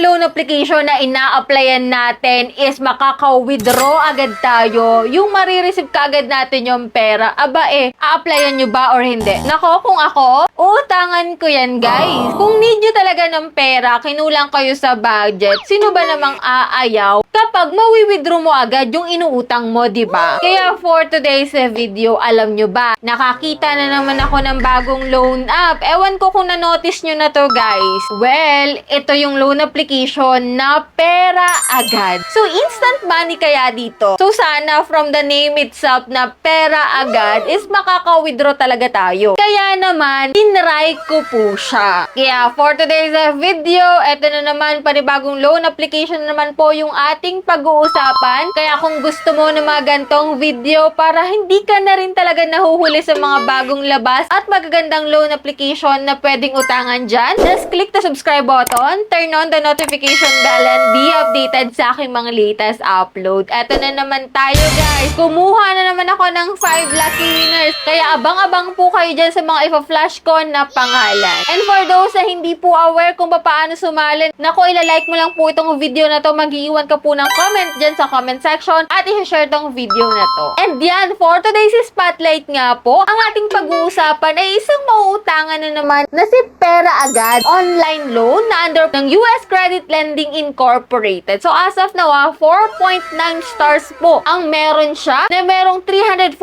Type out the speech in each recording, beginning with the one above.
loan application na ina-applyan natin is makaka-withdraw agad tayo. Yung marireceive ka agad natin yung pera. Aba a-applyan nyo ba or hindi? Nako, kung ako, utangan ko yan, guys. Kung need nyo talaga ng pera, kinulang kayo sa budget, sino ba namang aayaw kapag mawi-withdraw mo agad yung inuutang mo, diba? Kaya for today's video, alam nyo ba, nakakita na naman ako ng bagong loan app. Ewan ko kung na-notice nyo na to, guys. Well, ito yung loan application na pera agad. So, instant money kaya dito. So, sana from the name itself na pera agad is makaka-withdraw talaga tayo. Kaya naman, tinry ko po siya. Kaya for today's video, ito na naman, panibagong loan application na naman po yung ating pag-uusapan. Kaya kung gusto mo ng mga gantong video para hindi ka na rin talaga nahuhuli sa mga bagong labas at magagandang loan application na pwedeng utangan dyan, just click the subscribe button, turn on the notification bell, and be updated sa aking mga latest upload. Eto na naman tayo, guys. Kumuha na naman ako ng 5 lucky winners. Kaya abang-abang po kayo dyan sa mga ipa-flash ko na pangalan. And for those na hindi po aware kung paano sumali, naku, ilalike mo lang po itong video na to. Mag-iiwan ka po ng comment dyan sa comment section at i-share tong video na to. And yan, for today's spotlight nga po, ang ating pag-uusapan ay isang mauutangan na naman na si Pera Agad online loan na under ng US Credit Lending Incorporated. So as of now, 4.9 stars po ang meron siya na merong 347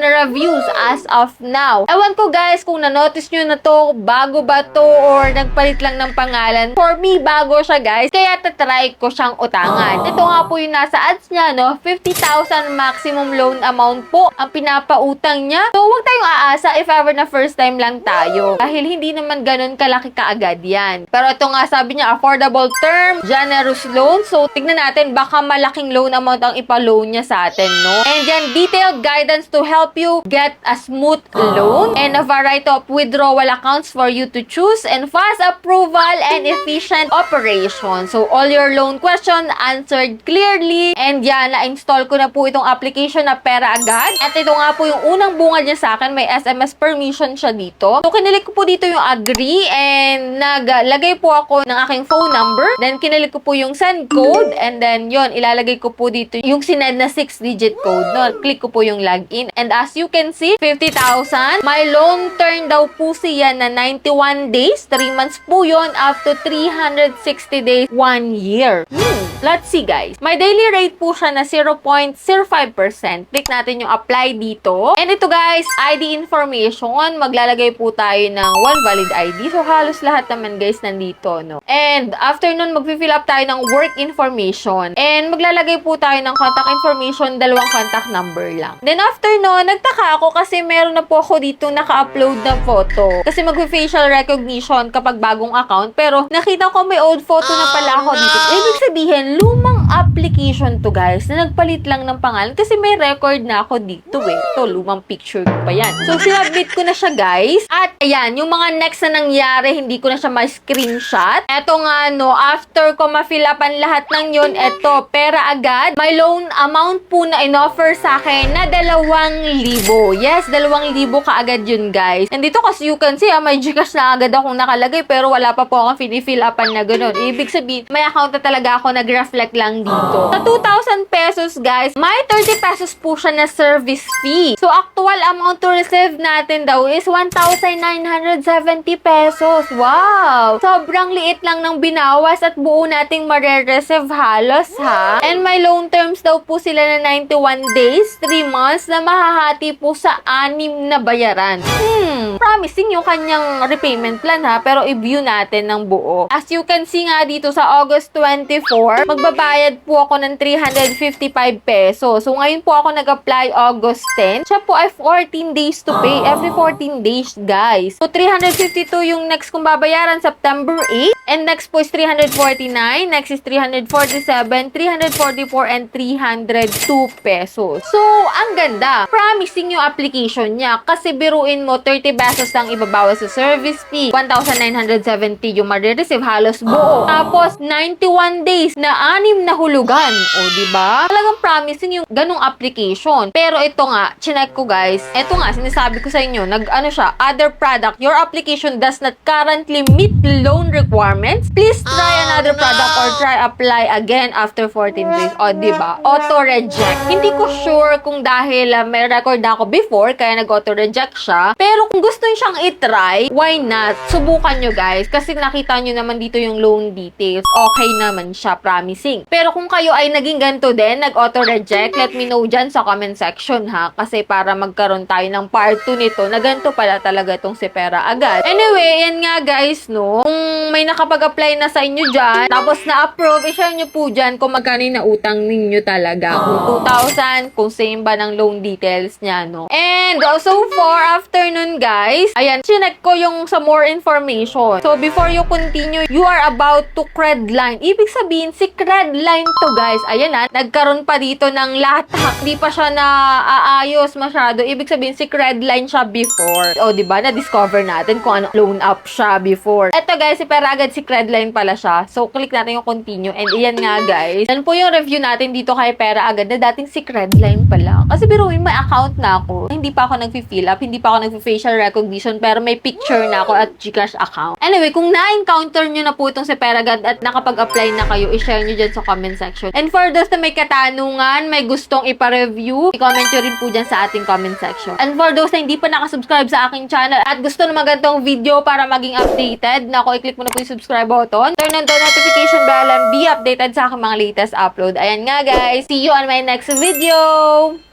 reviews as of now. Ewan ko, guys, kung na-notice nyo na to, bago ba to or nagpalit lang ng pangalan. For me, bago siya, guys. Kaya tatry ko siyang utangan. Ito nga po yung nasa ads niya, no? 50,000 maximum loan amount po ang pinapautang niya. So, huwag tayong aasa if ever na first time lang tayo. Dahil hindi naman ganun kalaki kaagad yan. Pero ito nga, sabi niya, affordable term, generous loan. So, tignan natin, baka malaking loan amount ang ipa-loan niya sa atin, no? And yan, detailed guidance to help you get a smooth loan and a variety of withdrawal accounts for you to choose and fast approval and efficient operation. So, all your loan questions answered clearly. And yan, na-install ko na po itong application na Pera Agad. At ito nga po yung unang bungad niya sa akin. May SMS permission siya dito. So, kinilik ko po dito yung agree and naglagay po ako ng aking phone number. Then, kinilik ko po yung send code. And then, yon ilalagay ko po dito yung sinend na 6-digit code. No? Click ko po yung login. And as you can see, 50,000. My loan term daw po siya na 91 days. 3 months po yon up to 360 days, 1 year. Let's see, guys. My daily rate po siya na 0.05%. Click natin yung apply dito. And ito, guys, ID information. Maglalagay po tayo ng one valid ID. So, halos lahat naman, guys, nandito, no? And after nun, mag-fill up tayo ng work information. And maglalagay po tayo ng contact information, 2 contact number lang. Then after nun, nagtaka ako kasi meron na po ako dito naka-upload na photo. Kasi mag-facial recognition kapag bagong account. Pero nakita ko may old photo na pala ako dito. Ibig sabihin, lumang application to, guys, na nagpalit lang ng pangalan kasi may record na ako dito Ito, lumang picture ko pa yan. So, sinubmit ko na siya, guys. At ayan, yung mga next na nangyari, hindi ko na siya ma-screenshot. Eto nga, no, after ko ma-fill upan lahat ng yun, eto, Pera Agad. May loan amount po na in-offer sa akin na 2,000. Yes, 2,000 kaagad yun, guys. And dito, kasi you can see, may Gcash na agad akong nakalagay, pero wala pa po akong fini-fill upan na gano'n. Ibig sabihin, may account na talaga ako nag-reflect lang dito. Sa 2,000 pesos, guys, may 30 pesos po siya na service fee. So, actual amount to receive natin daw is 1,970 pesos. Wow! Sobrang liit lang ng binawas at buo nating mare-receive halos, ha? And may loan terms daw po sila na 91 days, 3 months, na mahahati po sa 6 na bayaran. Promising yung kanyang repayment plan, ha? Pero i-view natin ng buo. As you can see nga dito sa August 24, magbabayad po ako ng 355 pesos. So, ngayon po ako nag-apply August 10. Siya po ay 14 days to pay. Every 14 days, guys. So, 352 yung next kong babayaran, September 8. And next po is 349. Next is 347, 344, and 302 pesos. So, ang ganda. Promising yung application niya. Kasi biruin mo, 30 pesos lang ibabawas sa service fee. 1,970 yung marireceive. Halos buo. Tapos, 91 days na 6 na kahulugan. O, diba? Talagang promising yung ganong application. Pero ito nga, chinek ko guys, ito nga, sinasabi ko sa inyo, ano siya, other product, your application does not currently meet loan requirements. Please try another product or try apply again after 14 days. O, diba? Auto-reject. Hindi ko sure kung dahil may record ako before, kaya nag-auto-reject siya. Pero kung gusto nyo siyang itry, why not? Subukan nyo guys. Kasi nakita nyo naman dito yung loan details. Okay naman siya, promising. Pero kung kayo ay naging ganito din, nag-auto-reject, let me know dyan sa comment section ha. Kasi para magkaroon tayo ng part 2 nito, na ganito pala talaga itong si Pera Agad. Anyway, yan nga guys, no? Kung may nakapag-apply na sa inyo dyan, tapos na-approve, i-share nyo po dyan kung magkano yung nautang ninyo talaga. Kung 2,000, kung same ba ng loan details niya, no? And so far, after nun guys, ayan, chinek ko yung sa more information. So, before you continue, you are about to credline. Ibig sabihin, si credline to guys. Ayan na, nagkaroon pa dito ng latak. Hindi pa siya na aayos masyado. Ibig sabihin, si credline siya before. O, diba? Na-discover natin kung ano loan up siya before. Eto guys, si Pera Agad, si credline pala siya. So, click natin yung continue. And iyan nga guys, yan po yung review natin dito kay Pera Agad na dating si credline pala. Kasi biruin, may account na ako. Hindi pa ako nag-fill up, hindi pa ako nag-facial recognition, pero may picture na ako at Gcash account. Anyway, kung na-encounter nyo na po itong si Pera Agad at nakapag-apply na kayo, i-share nyo dyan sa comment section. And for those na may katanungan, may gustong ipa-review, i-comment nyo rin po dyan sa ating comment section. And for those na hindi pa nakasubscribe sa aking channel at gusto na magandang video para maging updated, i-click mo na po yung subscribe button, turn on the notification bell and be updated sa aking mga latest upload. Ayan nga guys, see you on my next video!